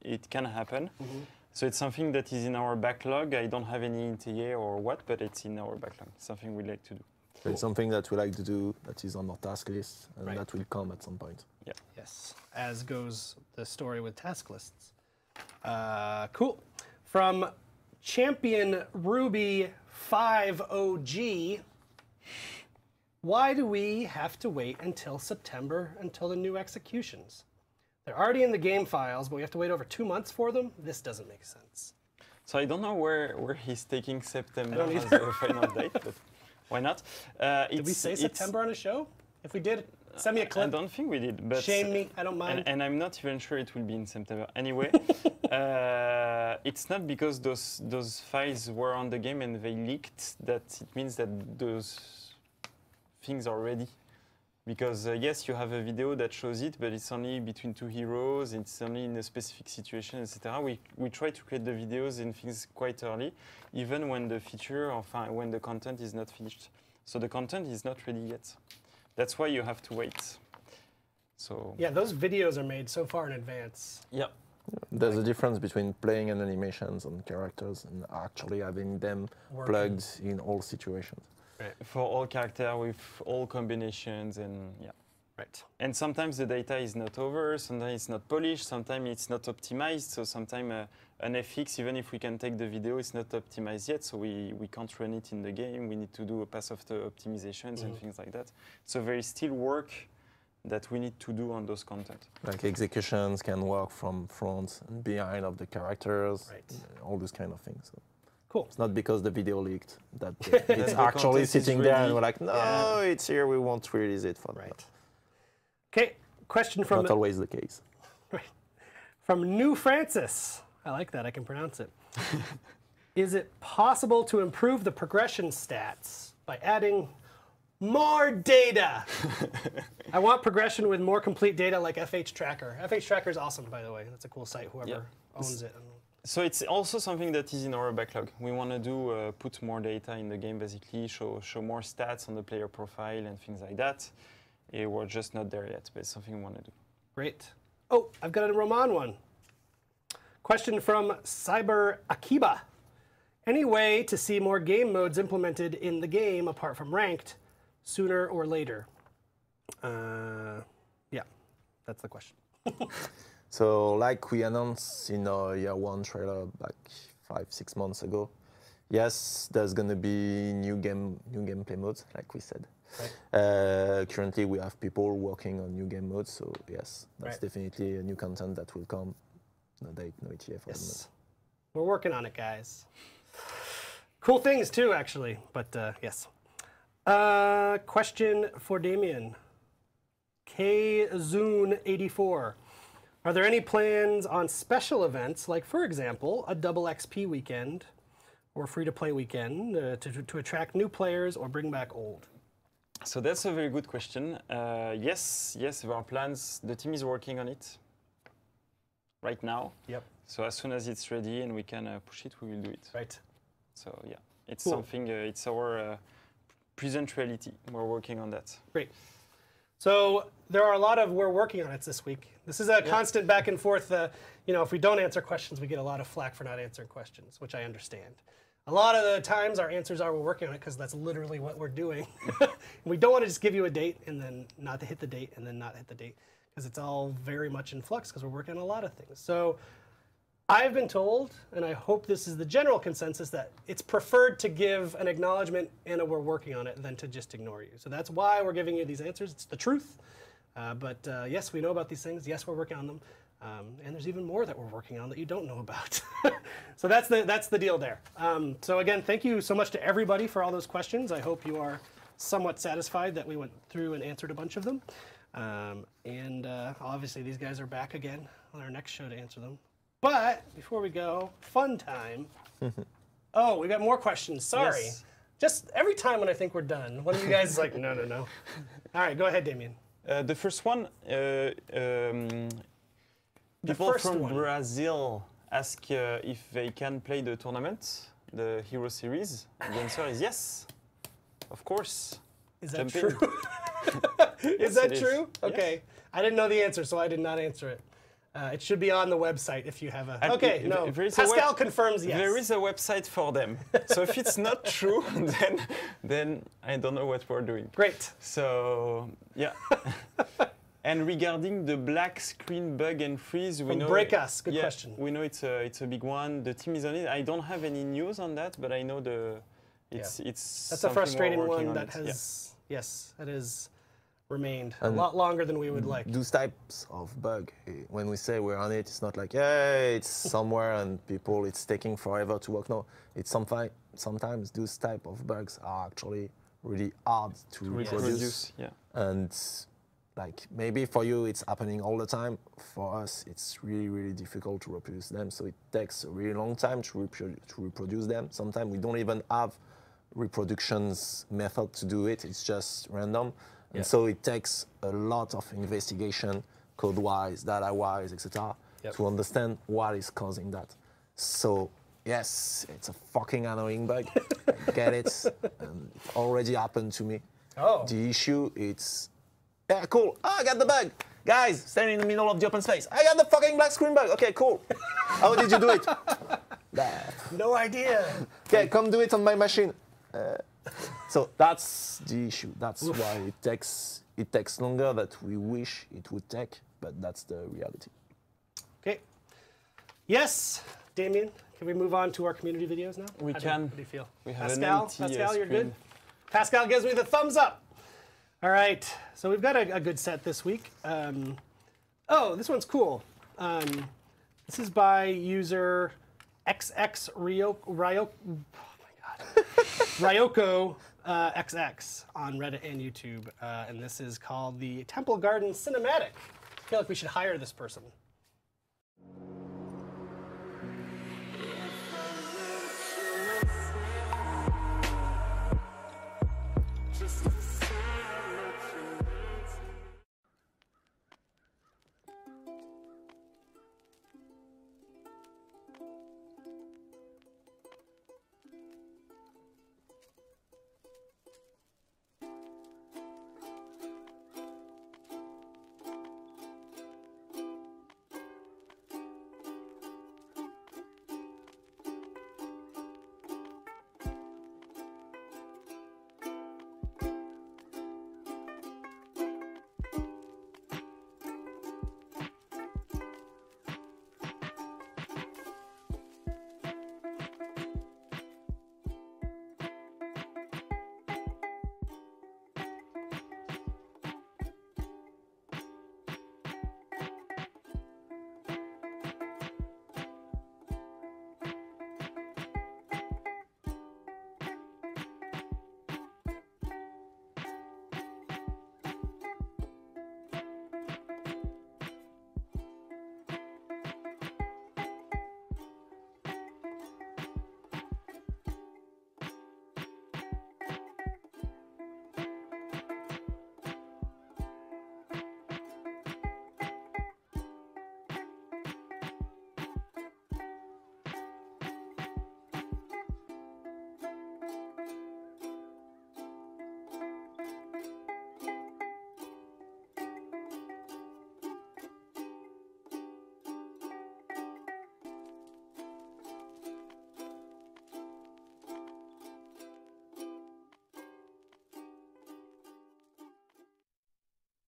it can happen. So it's something that is in our backlog. I don't have any ETA or what, but it's in our backlog. It's something we'd like to do.
So it's something that we like to do, that is on our task list, and
Right.
that will come at some point.
Yeah.
Yes, as goes the story with task lists. Cool. From Champion Ruby 5 OG, why do we have to wait until September until the new executions? They're already in the game files, but we have to wait over 2 months for them? This doesn't make sense.
So I don't know where he's taking September
I don't
as the final date, but why not?
Did we say September on a show? If we did, send me a clip.
I don't think we did, but
Shame me, I don't mind.
And I'm not even sure it will be in September. Anyway, it's not because those files were on the game and they leaked that it means that those things are ready. Because yes, you have a video that shows it, but it's only between 2 heroes, it's only in a specific situation, etc. We try to create the videos and things quite early, even when the feature, or when the content is not finished. So the content is not ready yet. That's why you have to wait. So
Yeah, those videos are made so far in advance.
yeah.
There's a difference between playing an animations on characters and actually having them plugged in all situations.
For all character with all combinations and yeah.
Right.
And sometimes the data is not over, sometimes it's not polished, sometimes it's not optimized. So sometimes an FX, even if we can take the video, it's not optimized yet. So we can't run it in the game. We need to do a pass of the optimizations and things like that. So there is still work that we need to do on those content.
Like executions can work from front and behind of the characters, all those kind of things. So
cool.
it's not because the video leaked that it's actually sitting there and we're like, no, it's here, we won't release it for
Right. Okay, question from...
Not always the case.
Right. From New Francis. I like that, I can pronounce it. Is it possible to improve the progression stats by adding more data? I want progression with more complete data like FH Tracker. FH Tracker is awesome, by the way. That's a cool site, whoever owns it.
So it's also something that is in our backlog. We want to do put more data in the game, basically, show more stats on the player profile and things like that. We're just not there yet, but it's something we want to do.
Great. Oh, I've got a Roman one. Question from Cyber Akiba. Any way to see more game modes implemented in the game apart from ranked sooner or later? Yeah, that's the question.
So like we announced in our year 1 trailer back 5-6 months ago, yes, there's going to be new gameplay modes, like we said. Right. Currently we have people working on new game modes, so yes, that's definitely a new content that will come. No date, no ETA for the moment.
We're working on it, guys. Cool things too, actually. But yes. Question for Damien. KZoon84. Are there any plans on special events, like, for example, a double XP weekend or free-to-play weekend to attract new players or bring back old?
So that's a very good question. Yes, there are plans. The team is working on it right now.
Yep.
So as soon as it's ready and we can push it, we will do it.
Right.
So yeah, it's
Cool.
something, it's our present reality. We're working on that.
Great. So there are a lot of we're working on it this week. This is a constant back and forth. You know, if we don't answer questions, we get a lot of flack for not answering questions, which I understand. A lot of the times our answers are we're working on it because that's literally what we're doing. We don't want to just give you a date and then not hit the date and then not hit the date because it's all very much in flux because we're working on a lot of things. So I've been told, and I hope this is the general consensus, that it's preferred to give an acknowledgement and a we're working on it than to just ignore you. So that's why we're giving you these answers. It's the truth. But yes, we know about these things. Yes, we're working on them. And there's even more that we're working on that you don't know about. So that's the deal there. So again, thank you so much to everybody for all those questions. I hope you are somewhat satisfied that we went through and answered a bunch of them. And obviously these guys are back again on our next show to answer them. But before we go, fun time. Oh, we got more questions. Sorry.
Yes.
Just every time when I think we're done, one of you guys is like, no. All right, go ahead, Damien.
The first one, people from Brazil ask if they can play the tournament, the Hero Series. The answer is yes, of course.
Is that
Jump in.
true? Is that true? Okay.
Yes.
I didn't know the answer, so I did not answer it. It should be on the website if you have a...
And
Okay, no.
there is a
Pascal confirms yes.
There is a website for them. So if it's not true, then I don't know what we're doing.
Great.
So, yeah. And regarding the black screen bug and freeze, we know...
Break Us, good question.
We know it's a big one. The team is on it. I don't have any news on that, but I know it's
That's a frustrating one that has... Yes, that is... remained a lot longer than we would like.
Those types of bug, when we say we're on it, it's not like, hey, it's somewhere and it's taking forever to work. No, it's sometimes those type of bugs are actually really hard to reproduce.
Yeah.
And like maybe for you it's happening all the time. For us, it's really, really difficult to reproduce them. So it takes a really long time to reproduce them. Sometimes we don't even have reproductions method to do it. It's just random. And so it takes a lot of investigation, code-wise, data-wise, etc., to understand what is causing that. So yes, it's a fucking annoying bug. I get it. And it already happened to me.
Oh.
The issue is, yeah, cool. Oh, I got the bug. Guys, standing in the middle of the open space. I got the fucking black screen bug. Okay, cool. How did you do it?
No idea.
Okay, come do it on my machine. So that's the issue. That's why it takes longer than we wish it would take, but that's the reality.
Okay. Yes, Damien, can we move on to our community videos now?
We can.
How do you feel?
We have
Pascal, you're good? Pascal gives me the thumbs up. All right, so we've got a good set this week. Oh, this one's cool. This is by user Ryoko XX on Reddit and YouTube, and this is called the Temple Garden Cinematic. I feel like we should hire this person.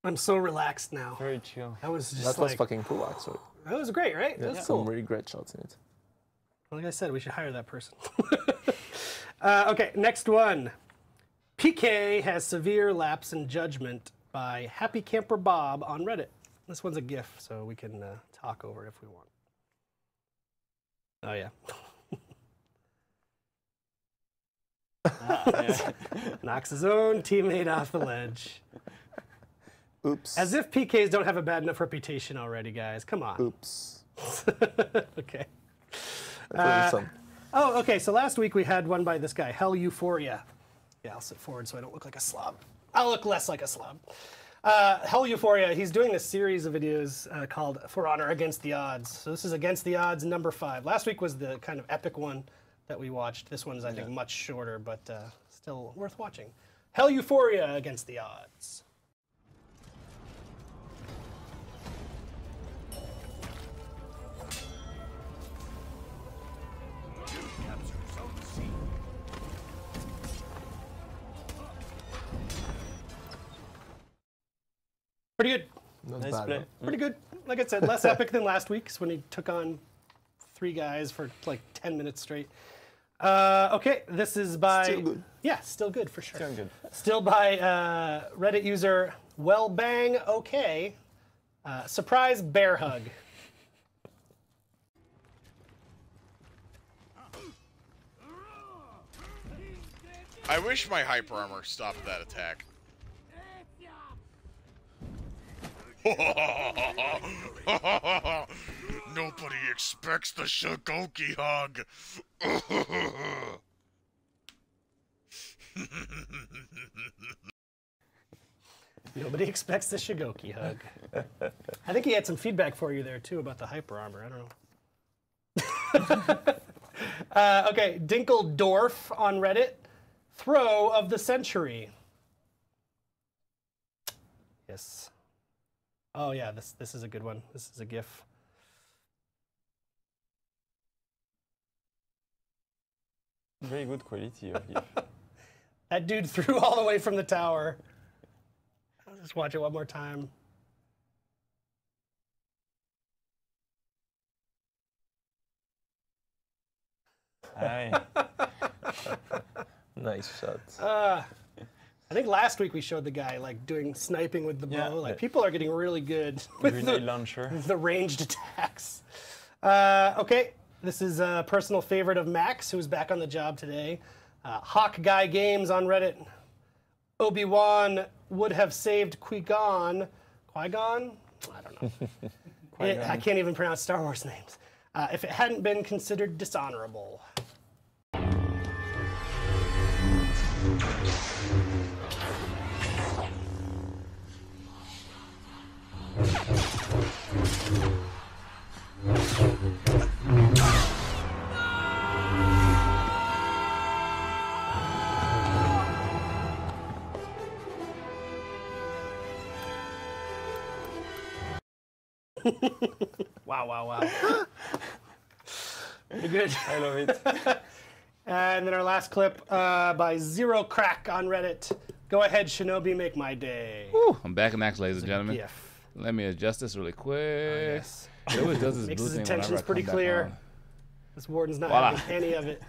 I'm so relaxed now.
Very chill.
That was just
That
like,
was fucking cool, actually.
that was great, right? That was
Some
cool.
really great shots in it.
Like I said, we should hire that person. Okay, next one. PK has severe lapse in judgment by Happy Camper Bob on Reddit. This one's a GIF, so we can talk over it if we want. Oh, yeah. Knocks his own teammate off the ledge.
Oops.
As if PKs don't have a bad enough reputation already, guys. Come on.
Oops.
Okay.
That was some.
Oh, okay. So last week we had one by this guy, Hell Euphoria. Yeah, I'll sit forward so I don't look like a slob. I'll look less like a slob. Hell Euphoria, he's doing this series of videos called For Honor Against the Odds. So this is Against the Odds number 5. Last week was the kind of epic one that we watched. This one's, I think, much shorter, but still worth watching. Hell Euphoria Against the Odds. Pretty good.
Not
Nice
bad,
play.
huh?
Pretty good. Like I said, less epic than last week's when he took on 3 guys for like 10 minutes straight. Okay, this is by...
Still good.
Yeah, still good for sure.
Still good.
Still by Reddit user WellBangOK. Surprise bear hug.
I wish my hyper armor stopped that attack. Nobody expects the Shagoki hug.
Nobody expects the Shagoki hug. I think he had some feedback for you there too about the hyper armor. I don't know. Okay, Dinkeldorf on Reddit. Throw of the century. Yes. Oh yeah, this is a good one. This is a GIF.
Very good quality of GIF.
That dude threw all the way from the tower. I'll just watch it one more time.
Aye.
Nice shot.
I think last week we showed the guy like doing sniping with the bow.
Yeah.
Like people are getting really good with
Grenade launcher.
the ranged attacks. Okay, this is a personal favorite of Max, who's back on the job today. Hawk Guy Games on Reddit. Obi-Wan would have saved Qui-Gon. Qui-Gon? I don't know. I can't even pronounce Star Wars names. If it hadn't been considered dishonorable. Wow. Pretty good.
I love it.
And then our last clip by Zero Crack on Reddit. Go ahead, Shinobi, make my day.
Whew, I'm back in action, ladies and gentlemen.
GIF.
Let me adjust this really quick.
Yes.
It always does this
Makes
blue
his
thing
intentions
whenever I
pretty
come back
clear.
on.
This warden's not
Voila.
having any of it.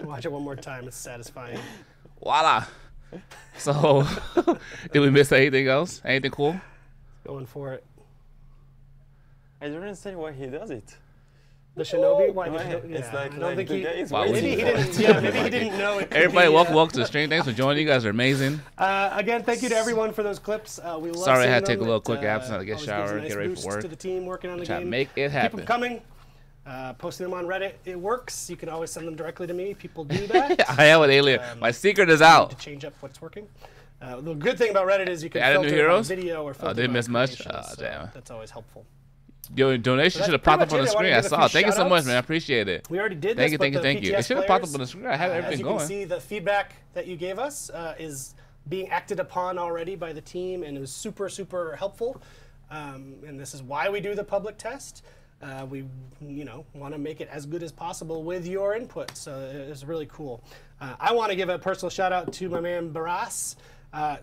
Watch it one more time. It's satisfying.
Voila. So, did we miss anything else? Anything cool?
Going for it.
I don't understand why he does it.
The Shinobi? Why the
Why?
Shinobi?
It's
Yeah,
like,
I don't think
the
he.
guy is
Why would
Maybe
waiting
he
for
didn't.
it.
Yeah, maybe he didn't know it. could
Everybody,
be,
welcome to the stream. Thanks for joining. You guys are amazing.
Again, thank you to everyone for those clips. We love
Sorry I
seeing
had to take
them.
a little
It,
quick absence. I had to get
always
showered,
gives a nice
get ready for
boost
work.
to the team working on the
Try to
game.
make it
Keep
happen.
them coming. Posting them on Reddit. It works. You can always send them directly to me. People do that.
I am an alien. My secret is out.
To change up what's working. The good thing about Reddit is you can
They added new
filter by
heroes?
video or filter
didn't
by
miss much?
creation,
Ah,
so
damn.
That's always helpful.
Your donation
that's
should have popped
pretty
up on the
much it. I wanna
screen. I
give a
saw
few
it. Thank you so much,
shout-outs.
man. I appreciate it.
We already did
Thank
this,
you,
but
thank you,
the
thank you. It
PTS
should have popped up
players,
on the screen. I had
as
everything
you
going.
can see, the feedback that you gave us is being acted upon already by the team, and it was super, super helpful. And this is why we do the public test. We, want to make it as good as possible with your input. So it's really cool. I want to give a personal shout out to my man Barras.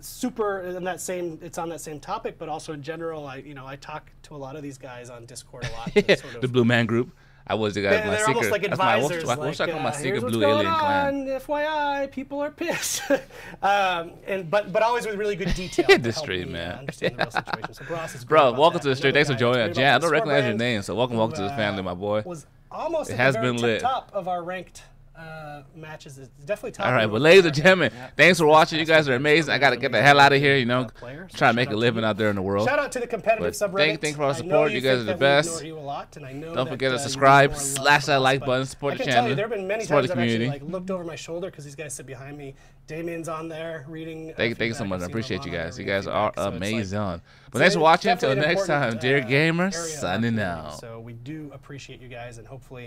super in that same, it's on that same topic, but also in general, I talk to a lot of these guys on Discord a lot. To sort of,
the Blue Man Group. I was the guy.
they're
secret.
almost like advisors.
What's my secret
here's what's
blue
going
alien
on,
clan?
FYI, people are pissed. But always with really good detail.
The stream, man.
Understand the real situation. So Bross is
Bro,
great
welcome
about
to the
that.
stream. Thanks for
Another guy
joining.
who's
Jan, I
great
don't
about
recognize your
Scorebrand,
name, so welcome to the family, my boy.
Was almost
It
at
has
the very
been lit.
top of our ranked matches. It's definitely top.
All right,
of
but
our
ladies and
ranked.
gentlemen, thanks for watching. You guys are amazing. I got to get the hell out of here, you know,
Players.
try to make
Shout
a
out to
living
you.
out there in the world.
Shout out to the competitive
But
subreddit.
thank you for all the
I know
support. You guys
think
are the
that we
best.
ignore you a lot, and I know
Don't
that,
forget to
you
subscribe,
do more love
slash
from
that
us,
like
but
button, support
I
the
can tell you,
channel,
there have been many
support
times
the
I've actually
community.
looked over my shoulder because these guys sit behind me. Damien's on there reading.
Thank you so
feedback.
much. I
see
appreciate you
Ramon on
guys.
there
You guys
reading
are
feedback, so it's like-
amazing. But
so
thanks for watching.
definitely
Until
an
next time,
important,
dear
area
gamers,
of our
signing
community.
out.
So we do appreciate you guys, and hopefully